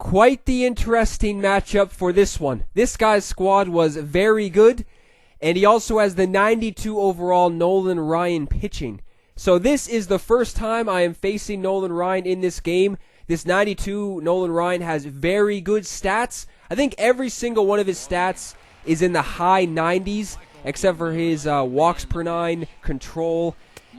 quite the interesting matchup for this one. This guy's squad was very good, and he also has the 92 overall Nolan Ryan pitching. So this is the first time I am facing Nolan Ryan in this game. This 92 Nolan Ryan has very good stats. I think every single one of his stats is in the high 90s, except for his walks per nine, control,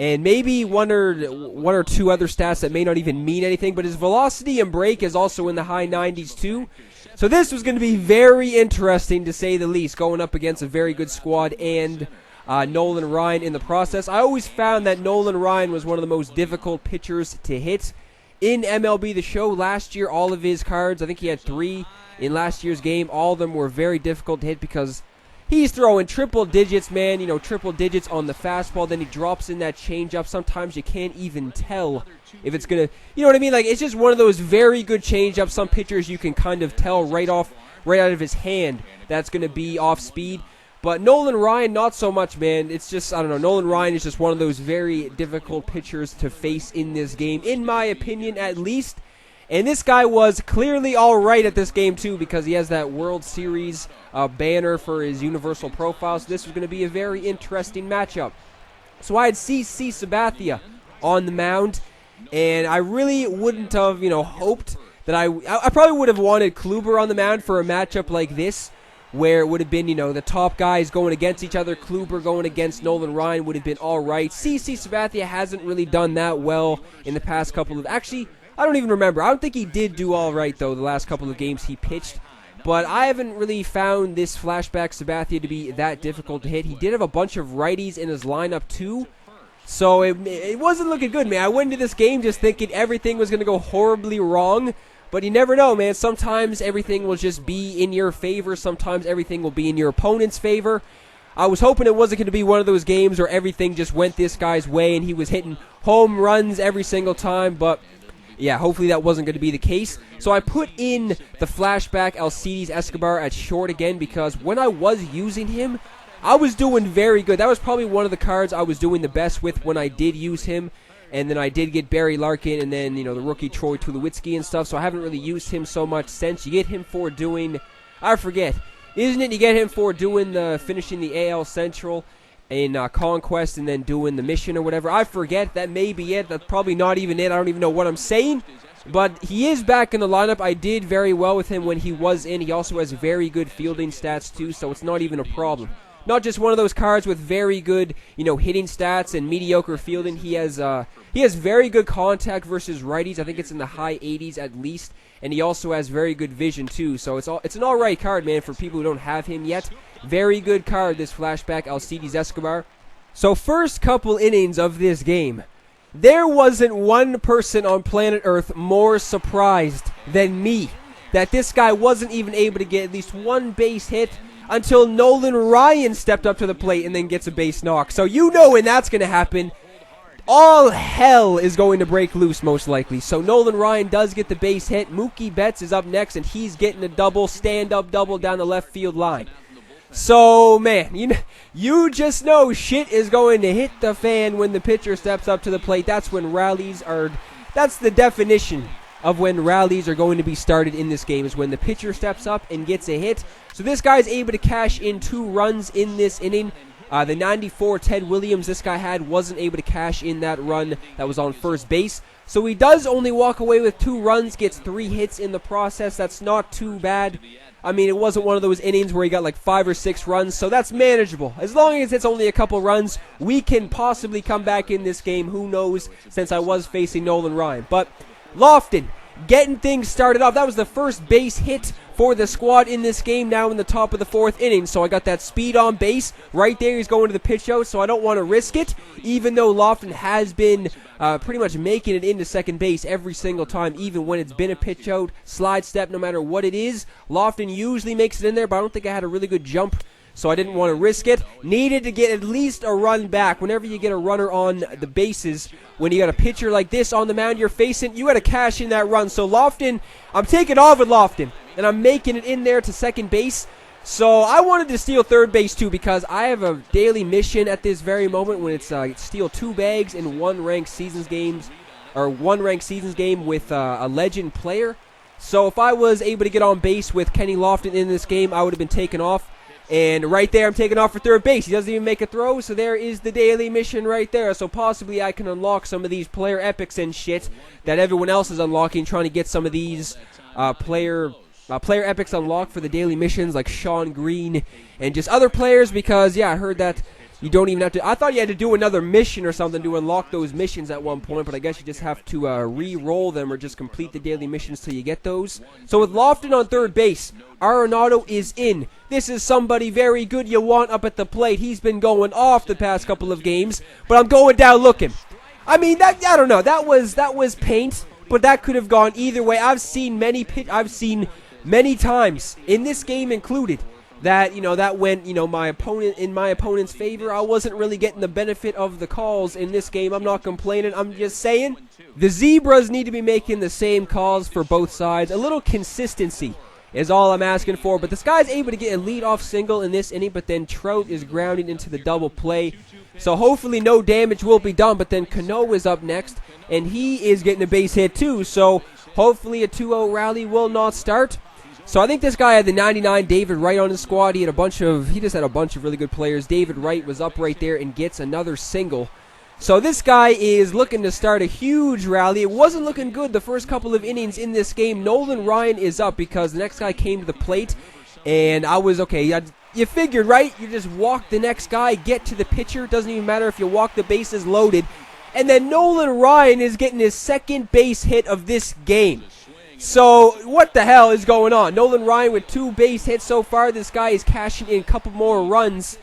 and maybe one or two other stats that may not even mean anything. But his velocity and break is also in the high 90s too. So this was going to be very interesting, to say the least, going up against a very good squad and Nolan Ryan in the process. I always found that Nolan Ryan was one of the most difficult pitchers to hit in MLB The Show last year. All of his cards, I think he had 3 in last year's game. All of them were very difficult to hit because he's throwing triple digits, man. You know, triple digits on the fastball. Then he drops in that changeup. Sometimes you can't even tell if it's going to, you know what I mean? Like, it's just one of those very good changeups. Some pitchers you can kind of tell right out of his hand that's going to be off speed. But Nolan Ryan, not so much, man. It's just, I don't know, Nolan Ryan is just one of those very difficult pitchers to face in this game, in my opinion at least. And this guy was clearly all right at this game too, because he has that World Series banner for his universal profile. So this was going to be a very interesting matchup. So I had CC Sabathia on the mound, and I really wouldn't have, hoped that I probably would have wanted Kluber on the mound for a matchup like this, where it would have been, the top guys going against each other. Kluber going against Nolan Ryan would have been all right. CC Sabathia hasn't really done that well in the past couple of... Actually, I don't even remember. I don't think he did do all right, though, the last couple of games he pitched. But I haven't really found this flashback Sabathia to be that difficult to hit. He did have a bunch of righties in his lineup, too. So it wasn't looking good, man. I went into this game just thinking everything was going to go horribly wrong. But you never know, man. Sometimes everything will just be in your favor. Sometimes everything will be in your opponent's favor. I was hoping it wasn't going to be one of those games where everything just went this guy's way and he was hitting home runs every single time. But yeah, hopefully that wasn't going to be the case. So I put in the flashback Alcides Escobar at short again, because when I was using him, I was doing very good. That was probably one of the cards I was doing the best with when I did use him. And then I did get Barry Larkin and then, the rookie Troy Tulowitzki and stuff. So I haven't really used him so much since. You get him for doing, I forget, isn't it? You get him for doing finishing the AL Central in Conquest and then doing the mission or whatever. I forget. That may be it. That's probably not even it. I don't even know what I'm saying. But he is back in the lineup. I did very well with him when he was in. He also has very good fielding stats too, so it's not even a problem. Not just one of those cards with very good, hitting stats and mediocre fielding. He has very good contact versus righties. I think it's in the high 80s at least, and he also has very good vision too. So it's an all right card, man, for people who don't have him yet. Very good card, this flashback Alcides Escobar. So first couple innings of this game, there wasn't one person on planet Earth more surprised than me that this guy wasn't even able to get at least one base hit until Nolan Ryan stepped up to the plate and then gets a base knock. So when that's going to happen, all hell is going to break loose most likely. So Nolan Ryan does get the base hit. Mookie Betts is up next, and he's getting a double, stand-up double down the left field line. So, man, you just know shit is going to hit the fan when the pitcher steps up to the plate. That's when that's the definition of when rallies are going to be started in this game, is when the pitcher steps up and gets a hit. So this guy's able to cash in 2 runs in this inning. The 94 Ted Williams this guy wasn't able to cash in that run that was on first base. So he does only walk away with 2 runs, gets 3 hits in the process. That's not too bad. I mean, it wasn't one of those innings where he got like 5 or 6 runs, so that's manageable. As long as it's only a couple runs, we can possibly come back in this game. Who knows, since I was facing Nolan Ryan. But Lofton getting things started off. That was the first base hit for the squad in this game, now in the top of the 4th inning. So I got that speed on base right there. He's going to the pitch out, so I don't want to risk it, even though Lofton has been pretty much making it into second base every single time, even when it's been a pitch out, slide step, no matter what it is. Lofton usually makes it in there, but I don't think I had a really good jump, so I didn't want to risk it. Needed to get at least a run back. Whenever you get a runner on the bases, when you got a pitcher like this on the mound you're facing, you got to cash in that run. So Lofton, I'm taking off with Lofton, and I'm making it in there to second base. So I wanted to steal third base too, because I have a daily mission at this very moment when it's steal 2 bags in one ranked seasons game with a legend player. So if I was able to get on base with Kenny Lofton in this game, I would have been taken off. And right there, I'm taking off for third base. He doesn't even make a throw, so there is the daily mission right there. So possibly I can unlock some of these player epics and shit that everyone else is unlocking, trying to get some of these player epics unlocked for the daily missions, like Sean Green and just other players, because, yeah, I heard that you don't even have to... I thought you had to do another mission or something to unlock those missions at one point, but I guess you just have to re-roll them or just complete the daily missions till you get those. So with Lofton on third base, Arenado is in. This is somebody very good you want up at the plate. He's been going off the past couple of games, but I'm going down looking. I mean, I don't know. That was paint, but that could have gone either way. I've seen many times, in this game included, that, that went, my opponent's favor. I wasn't really getting the benefit of the calls in this game. I'm not complaining. I'm just saying the Zebras need to be making the same calls for both sides. A little consistency is all I'm asking for. But this guy's able to get a leadoff single in this inning, but then Trout is grounded into the double play. So hopefully no damage will be done. But then Cano is up next, and he is getting a base hit too. So hopefully a 2-0 rally will not start. So I think this guy had the 99 David Wright on his squad. He just had a bunch of really good players. David Wright was up right there and gets another single. So this guy is looking to start a huge rally. It wasn't looking good the first couple of innings in this game. Nolan Ryan is up because the next guy came to the plate, and I was okay. You figured, right? You just walk the next guy, get to the pitcher. Doesn't even matter if you walk the bases loaded. And then Nolan Ryan is getting his second base hit of this game. So, what the hell is going on? Nolan Ryan with 2 base hits so far. This guy is cashing in a couple more runs.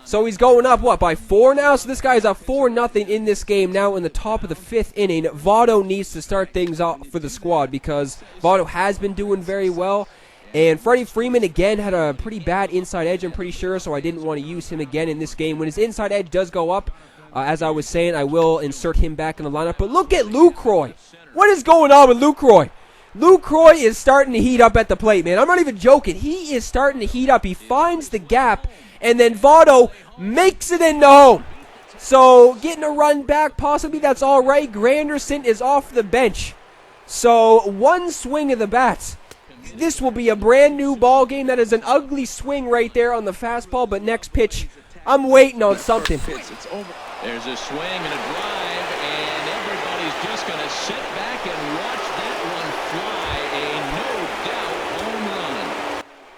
So he's going up, by 4 now? So this guy's up 4-0 in this game now in the top of the 5th inning. Votto needs to start things off for the squad because Votto has been doing very well. And Freddie Freeman, again, had a pretty bad inside edge, I'm pretty sure, so I didn't want to use him again in this game. When his inside edge does go up, as I was saying, I will insert him back in the lineup. But look at Lucroy. What is going on with Lucroy? Lucroy is starting to heat up at the plate, man. I'm not even joking. He is starting to heat up. He finds the gap, and then Votto makes it into home. So, getting a run back, possibly that's all right. Granderson is off the bench. So, 1 swing of the bats. This will be a brand new ball game. That is an ugly swing right there on the fastball, but next pitch, I'm waiting on something. It's over. There's a swing and a drive, and everybody's just going to sit back and watch that one fly. A no-doubt home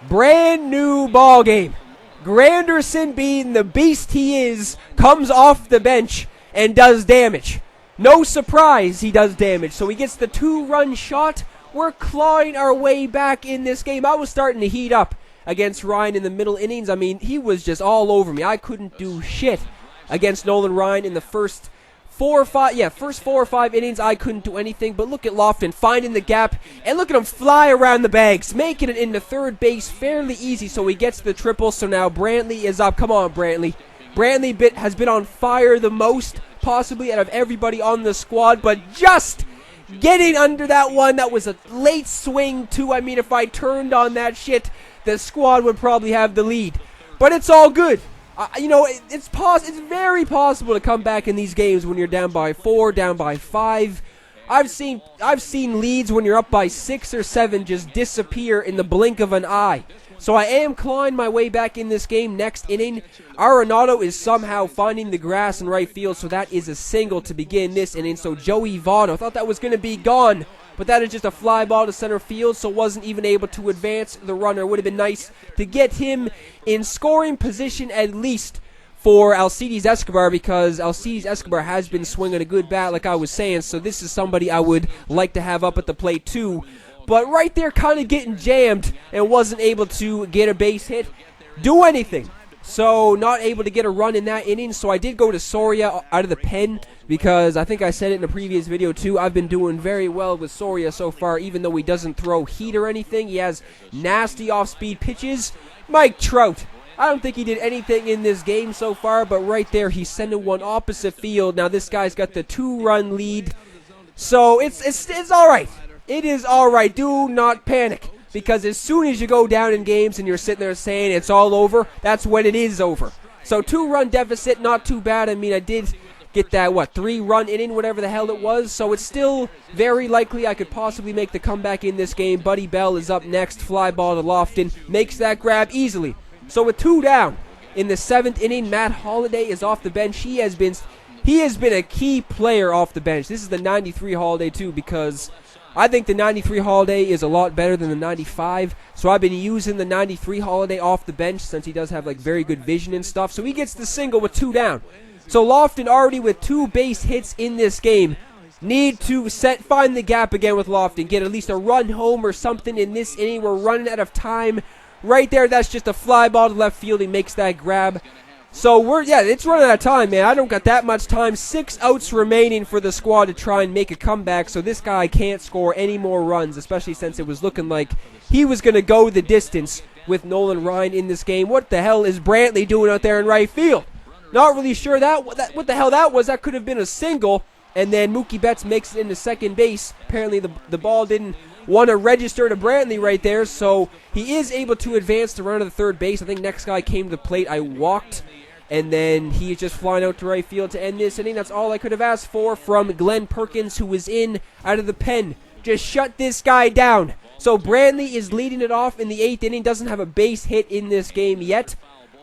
run. Brand new ball game. Granderson, being the beast he is, comes off the bench and does damage. No surprise he does damage. So he gets the 2-run shot. We're clawing our way back in this game. I was starting to heat up against Ryan in the middle innings. I mean, he was just all over me. I couldn't do shit against Nolan Ryan in the first 4 or 5 innings. I couldn't do anything. But look at Lofton finding the gap, and look at him fly around the bags, making it into third base fairly easy. So he gets the triple. So now Brantley is up. Come on, Brantley. Brantley has been on fire the most, possibly out of everybody on the squad, but just getting under that one. That was a late swing too. I mean, if I turned on that shit, the squad would probably have the lead. But it's all good. It's very possible to come back in these games when you're down by 4, down by 5. I've seen leads when you're up by 6 or 7 just disappear in the blink of an eye. So I am clawing my way back in this game next inning. Arenado is somehow finding the grass in right field, so that is a single to begin this inning. So Joey Votto, I thought that was going to be gone, but that is just a fly ball to center field, so wasn't even able to advance the runner. Would have been nice to get him in scoring position at least for Alcides Escobar, because Alcides Escobar has been swinging a good bat like I was saying, so this is somebody I would like to have up at the plate too. But right there kind of getting jammed and wasn't able to get a base hit, do anything. So not able to get a run in that inning, so I did go to Soria out of the pen because I think I said it in a previous video too. I've been doing very well with Soria so far, even though he doesn't throw heat or anything. He has nasty off-speed pitches. Mike Trout, I don't think he did anything in this game so far, but right there he's sending one opposite field. Now this guy's got the 2-run lead, so it's all right. It is all right. Do not panic, because as soon as you go down in games and you're sitting there saying it's all over, that's when it is over. So 2-run deficit, not too bad. I mean, I did get that, 3-run inning, whatever the hell it was. So it's still very likely I could possibly make the comeback in this game. Buddy Bell is up next, fly ball to Lofton, makes that grab easily. So with 2 down in the 7th inning, Matt Holliday is off the bench. He has been a key player off the bench. This is the 93 Holliday too, because I think the 93 Holliday is a lot better than the 95. So I've been using the 93 Holliday off the bench since he does have like very good vision and stuff. So he gets the single with 2 down. So Lofton already with 2 base hits in this game. Need to find the gap again with Lofton. Get at least a run home or something in this inning. We're running out of time. Right there, that's just a fly ball to left field. He makes that grab. So it's running out of time, man. I don't got that much time. 6 outs remaining for the squad to try and make a comeback. So this guy can't score any more runs, especially since it was looking like he was going to go the distance with Nolan Ryan in this game. What the hell is Brantley doing out there in right field? Not really sure what the hell that was. That could have been a single. And then Mookie Betts makes it into second base. Apparently the ball didn't want to register to Brantley right there. So he is able to advance to run to the third base. I think next guy came to the plate. I walked. And then he's just flying out to right field to end this inning. That's all I could have asked for from Glenn Perkins, who was in out of the pen. Just shut this guy down. So Brantley is leading it off in the 8th inning. Doesn't have a base hit in this game yet.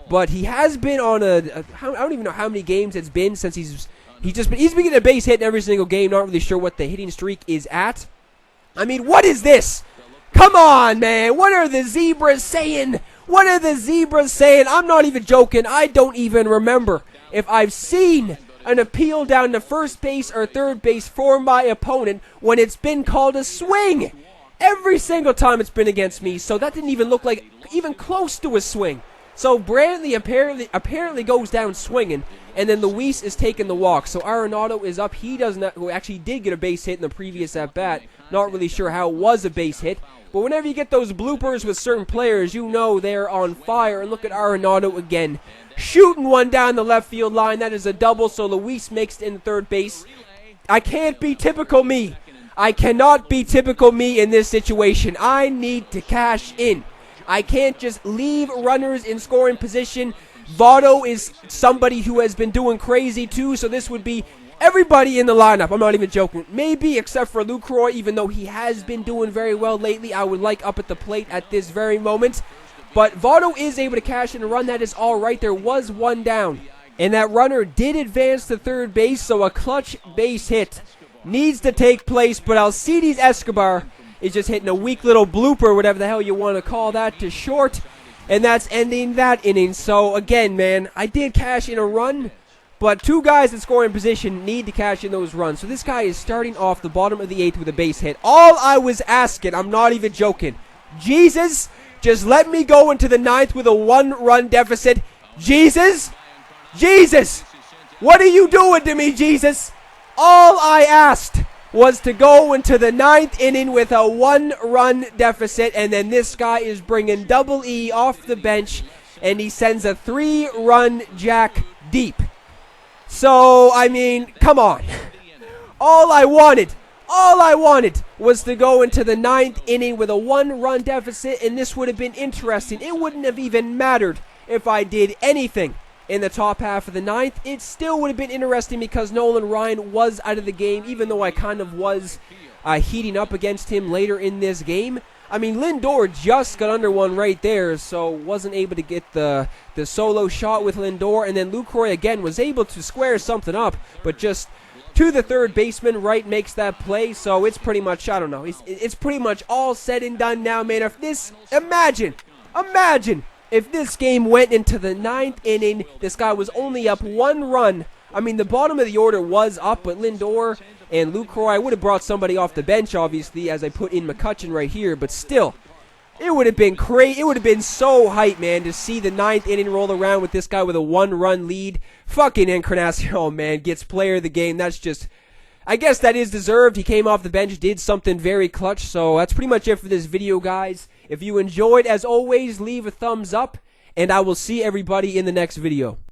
But he has been on I don't even know how many games it's been since he's been getting a base hit in every single game. Not really sure what the hitting streak is at. I mean, what is this? Come on, man. What are the Zebras saying? What are the Zebras saying? I'm not even joking. I don't even remember if I've seen an appeal down to first base or third base for my opponent when it's been called a swing. Every single time it's been against me, so that didn't even look like even close to a swing. So Brantley apparently goes down swinging, and then Luis is taking the walk. So Arenado is up. He actually did get a base hit in the previous at-bat. Not really sure how it was a base hit. But whenever you get those bloopers with certain players, you know they're on fire. And look at Arenado again. Shooting one down the left field line. That is a double, so Luis makes it in third base. I can't be typical me. I cannot be typical me in this situation. I need to cash in. I can't just leave runners in scoring position. Votto is somebody who has been doing crazy too, so this would be everybody in the lineup. I'm not even joking. Maybe except for Lucroy, even though he has been doing very well lately. I would like up at the plate at this very moment. But Votto is able to cash in a run. That is all right. There was 1 down. And that runner did advance to third base, so a clutch base hit needs to take place. But Alcides Escobar is just hitting a weak little blooper, whatever the hell you want to call that, to short. And that's ending that inning. So, again, man, I did cash in a run, but 2 guys in scoring position need to cash in those runs. So this guy is starting off the bottom of the 8th with a base hit. All I was asking, I'm not even joking, Jesus, just let me go into the 9th with a 1-run deficit. Jesus, what are you doing to me, Jesus? All I asked was to go into the 9th inning with a 1-run deficit, and then this guy is bringing Double E off the bench, and he sends a 3-run jack deep. So, I mean, come on. All I wanted was to go into the 9th inning with a 1-run deficit, and this would have been interesting. It wouldn't have even mattered if I did anything in the top half of the 9th. It still would have been interesting because Nolan Ryan was out of the game, even though I kind of was heating up against him later in this game. I mean, Lindor just got under one right there, so wasn't able to get the solo shot with Lindor. And then Lucroy, again, was able to square something up, but just to the third baseman, Wright makes that play. So it's pretty much, I don't know, it's pretty much all said and done now, man. If this, imagine if this game went into the 9th inning, this guy was only up 1 run. I mean, the bottom of the order was up, but Lindor and Lucroy, I would have brought somebody off the bench, obviously, as I put in McCutchen right here, but still, it would have been crazy. It would have been so hype, man, to see the 9th inning roll around with this guy with a 1-run lead. Fucking Encarnacion, man, gets player of the game. That's just, I guess that is deserved. He came off the bench, did something very clutch, so that's pretty much it for this video, guys. If you enjoyed, as always, leave a thumbs up, and I will see everybody in the next video.